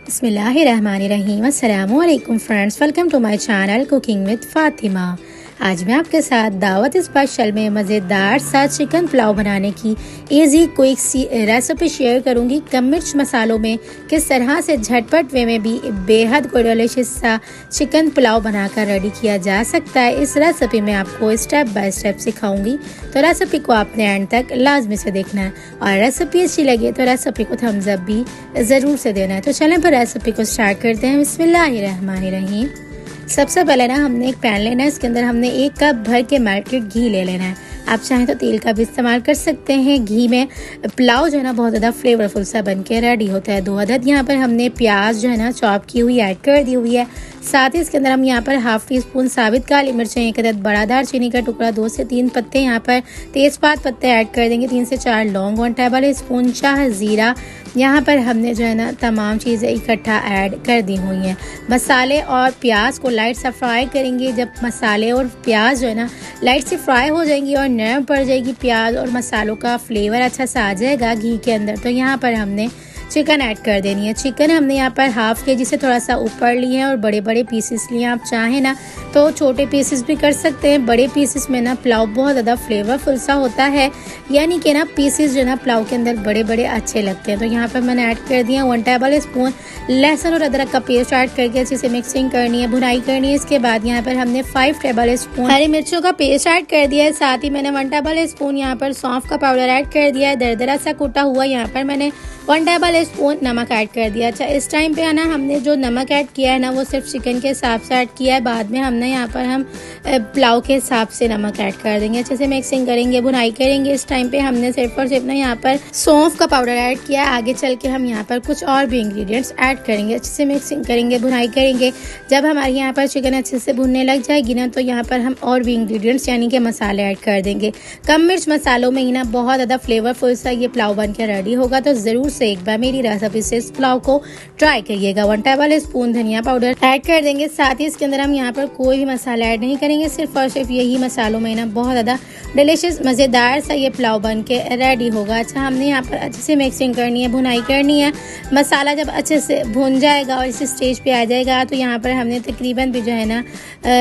बिस्मिल्लाहिर्रहमानिर्रहीम। अस्सलामु अलैकुम friends, welcome to my channel cooking with Fatima. आज मैं आपके साथ दावत स्पेशल में मज़ेदार सा चिकन पुलाव बनाने की इजी क्विक सी रेसिपी शेयर करूंगी। कम मिर्च मसालों में किस तरह से झटपट वे में भी बेहद कोई डिलीशियस सा चिकन पुलाव बनाकर रेडी किया जा सकता है। इस रेसिपी में आपको स्टेप बाय स्टेप सिखाऊंगी, तो रेसिपी को आपने एंड तक लाजमी से देखना है और रेसिपी अच्छी लगे तो रेसिपी को थम्स अप भी ज़रूर से देना है। तो चलें फिर रेसिपी को स्टार्ट करते हैं। बिस्मिल्लाहिर्रहमानिर्रहीम। सबसे पहले ना हमने एक पैन लेना है, इसके अंदर हमने 1 कप भर के मेल्टेड घी ले लेना है। आप चाहें तो तेल का भी इस्तेमाल कर सकते हैं। घी में पुलाव जो है ना बहुत ज़्यादा फ्लेवरफुल सा बन के रेडी होता है। 2 अदद यहाँ पर हमने प्याज जो है ना चॉप की हुई ऐड कर दी हुई है। साथ ही इसके अंदर हम यहाँ पर हाफ टी स्पून साबित काली मिर्चें, 1 अदद बड़ा दालचीनी का टुकड़ा, 2 से 3 पत्ते यहाँ पर तेज़पात पत्ते ऐड कर देंगे, 3 से 4 लौंग, 1 टेबल स्पून शाह ज़ीरा। यहाँ पर हमने जो है ना तमाम चीज़ें इकट्ठा ऐड कर दी हुई हैं। मसाले और प्याज को लाइट सा फ्राई करेंगे। जब मसाले और प्याज जो है ना लाइट से फ्राई हो जाएंगी और नरम पड़ जाएगी प्याज और मसालों का फ्लेवर अच्छा सा आ जाएगा घी के अंदर, तो यहाँ पर हमने चिकन ऐड कर देनी है। चिकन हमने यहाँ पर हाफ के जी से थोड़ा सा ऊपर लिए हैं और बड़े बड़े पीसेस लिए। आप चाहें ना तो छोटे पीसेस भी कर सकते हैं। बड़े पीसेस में ना पुलाव बहुत ज़्यादा फ्लेवरफुल सा होता है, यानी कि ना पीसेस जो ना पुलाव के अंदर बड़े बड़े अच्छे लगते हैं। तो यहाँ पर मैंने ऐड कर दिया 1 टेबल स्पून लहसुन और अदरक का पेस्ट ऐड करके अच्छे से मिक्सिंग करनी है, भुनाई करनी है। इसके बाद यहाँ पर हमने 5 टेबल स्पून हरी मिर्चों का पेस्ट ऐड कर दिया है। साथ ही मैंने 1 टेबल स्पून यहाँ पर सौंफ का पाउडर ऐड कर दिया है। दरदरा सा कूटा हुआ यहाँ पर मैंने 1 टेबल स्पून नमक ऐड कर दिया। अच्छा, इस टाइम पे है ना हमने जो नमक ऐड किया है ना वो सिर्फ चिकन के हिसाब से ऐड किया है। बाद में हमने यहाँ पर हम पुलाव के हिसाब से नमक ऐड कर देंगे। अच्छे से मिक्सिंग करेंगे, भुनाई करेंगे। इस टाइम पे हमने सिर्फ और सिर्फ ना यहाँ पर सौंफ का पाउडर ऐड किया है। आगे चल के हम यहाँ पर कुछ और भी इंग्रेडिएंट्स ऐड करेंगे। अच्छे से मिक्सिंग करेंगे, भुनाई करेंगे। जब हमारे यहाँ पर चिकन अच्छे से भुनने लग जाएगी ना तो यहाँ पर हम और भी इंग्रेडिएंट्स यानी कि मसाले ऐड कर देंगे। कम मिर्च मसालों में ही ना बहुत ज़्यादा फ्लेवरफुल सा ये पुलाव बन के रेडी होगा, तो ज़रूर से एक बार मेरी रेसिपी से इस पुलाव को ट्राई करिएगा। 1 टेबल स्पून धनिया पाउडर ऐड कर देंगे। साथ ही इसके अंदर हम यहाँ पर कोई भी मसाला ऐड नहीं करेंगे, सिर्फ और सिर्फ यही मसालों में ना बहुत ज़्यादा डिलीशियस मज़ेदार सा ये पुलाव बन के रेडी होगा। अच्छा, हमने यहाँ पर अच्छे से मिक्सिंग करनी है, भुनाई करनी है। मसाला जब अच्छे से भुन जाएगा और इस स्टेज पे आ जाएगा तो यहाँ पर हमने तकरीबन भी जो है ना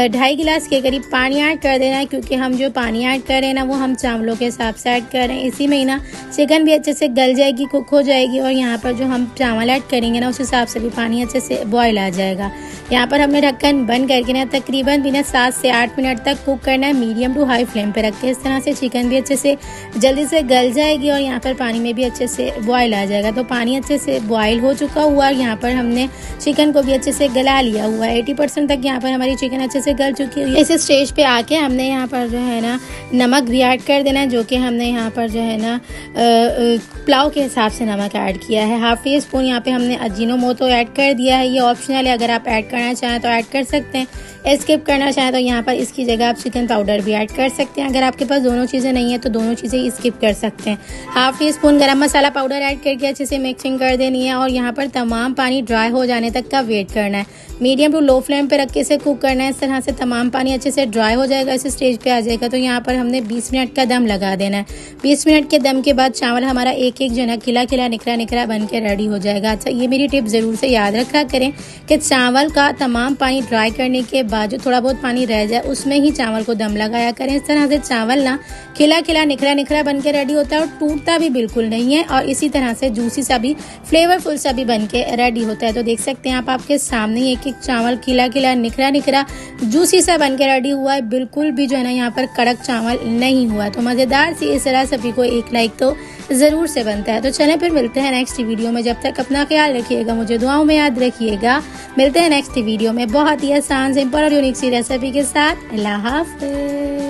2.5 गिलास के करीब पानी ऐड कर देना है, क्योंकि हम जो पानी ऐड कर रहे हैं ना वो हम चावलों के हिसाब से ऐड कर रहे हैं। इसी में ही ना चिकन भी अच्छे से गल जाएगी, कुक हो जाएगी और यहाँ पर जो हम चावल ऐड करेंगे ना उस हिसाब से भी पानी अच्छे से बॉयल आ जाएगा। यहाँ पर हमने ढक्कन बंद करके ना तकरीबन भी ना 7 से 8 मिनट तक कुक करना है, मीडियम टू हाई फ्लेम पे रख के। इस तरह से चिकन भी अच्छे से जल्दी से गल जाएगी और यहाँ पर पानी में भी अच्छे से बॉयल आ जाएगा। तो पानी अच्छे से बॉयल हो चुका हुआ और यहाँ पर हमने चिकन को भी अच्छे से गला लिया हुआ है। 80% तक यहाँ पर हमारी चिकन अच्छे से गल चुकी है। इस स्टेज पे आके हमने यहाँ पर जो है ना नमक भी ऐड कर देना है, जो कि हमने यहाँ पर जो है ना पुलाव के हिसाब से नमक ऐड किया है। हाफ टी स्पून यहाँ पे हमने अजीनोमोटो ऐड कर दिया है। ये ऑप्शनल है, अगर आप ऐड करना चाहें तो ऐड कर सकते हैं, स्किप करना चाहें तो यहाँ पर इसकी जगह आप चिकन पाउडर भी ऐड कर सकते हैं। अगर आपके पास दोनों चीज़ें नहीं है तो दोनों चीज़ें स्किप कर सकते हैं। हाफ टी स्पून गरम मसाला पाउडर ऐड करके अच्छे से मिक्सिंग कर देनी है और यहाँ पर तमाम पानी ड्राई हो जाने तक का वेट करना है। मीडियम टू लो फ्लेम पे रख के इसे कुक करना है। इस तरह से तमाम पानी अच्छे से ड्राई हो जाएगा, इस स्टेज पे आ जाएगा तो यहाँ पर हमने 20 मिनट का दम लगा देना है। 20 मिनट के दम के बाद चावल हमारा एक एक जो है खिला खिला निकरा निकरा बन के रेडी हो जाएगा। अच्छा, ये मेरी टिप ज़रूर से याद रखा करें कि चावल का तमाम पानी ड्राई करने के बाद जो थोड़ा बहुत पानी रह जाए उसमें ही चावल को दम लगाया करें। इस तरह से चावल ना खिला खिला निकरा निकरा बन के रेडी होता है और टूटता भी बिल्कुल नहीं है और इसी तरह से जूसी सा भी फ्लेवरफुल सा भी बन के रेडी होता है। तो देख सकते हैं आप, आपके सामने एक एक चावल खिला खिला निकरा निकरा जूसी सा बन के रेडी हुआ है। बिल्कुल भी जो है ना यहाँ पर कड़क चावल नहीं हुआ। तो मज़ेदार सी इस रेसिपी को एक लाइक तो ज़रूर से बनता है। तो चलें फिर मिलते हैं नेक्स्ट वीडियो में। जब तक अपना ख्याल रखिएगा, मुझे दुआओं में याद रखिएगा। मिलते हैं नेक्स्ट वीडियो में बहुत ही आसान, सिंपल और यूनिक सी रेसिपी के साथ। अल्लाह हाफ़िज़।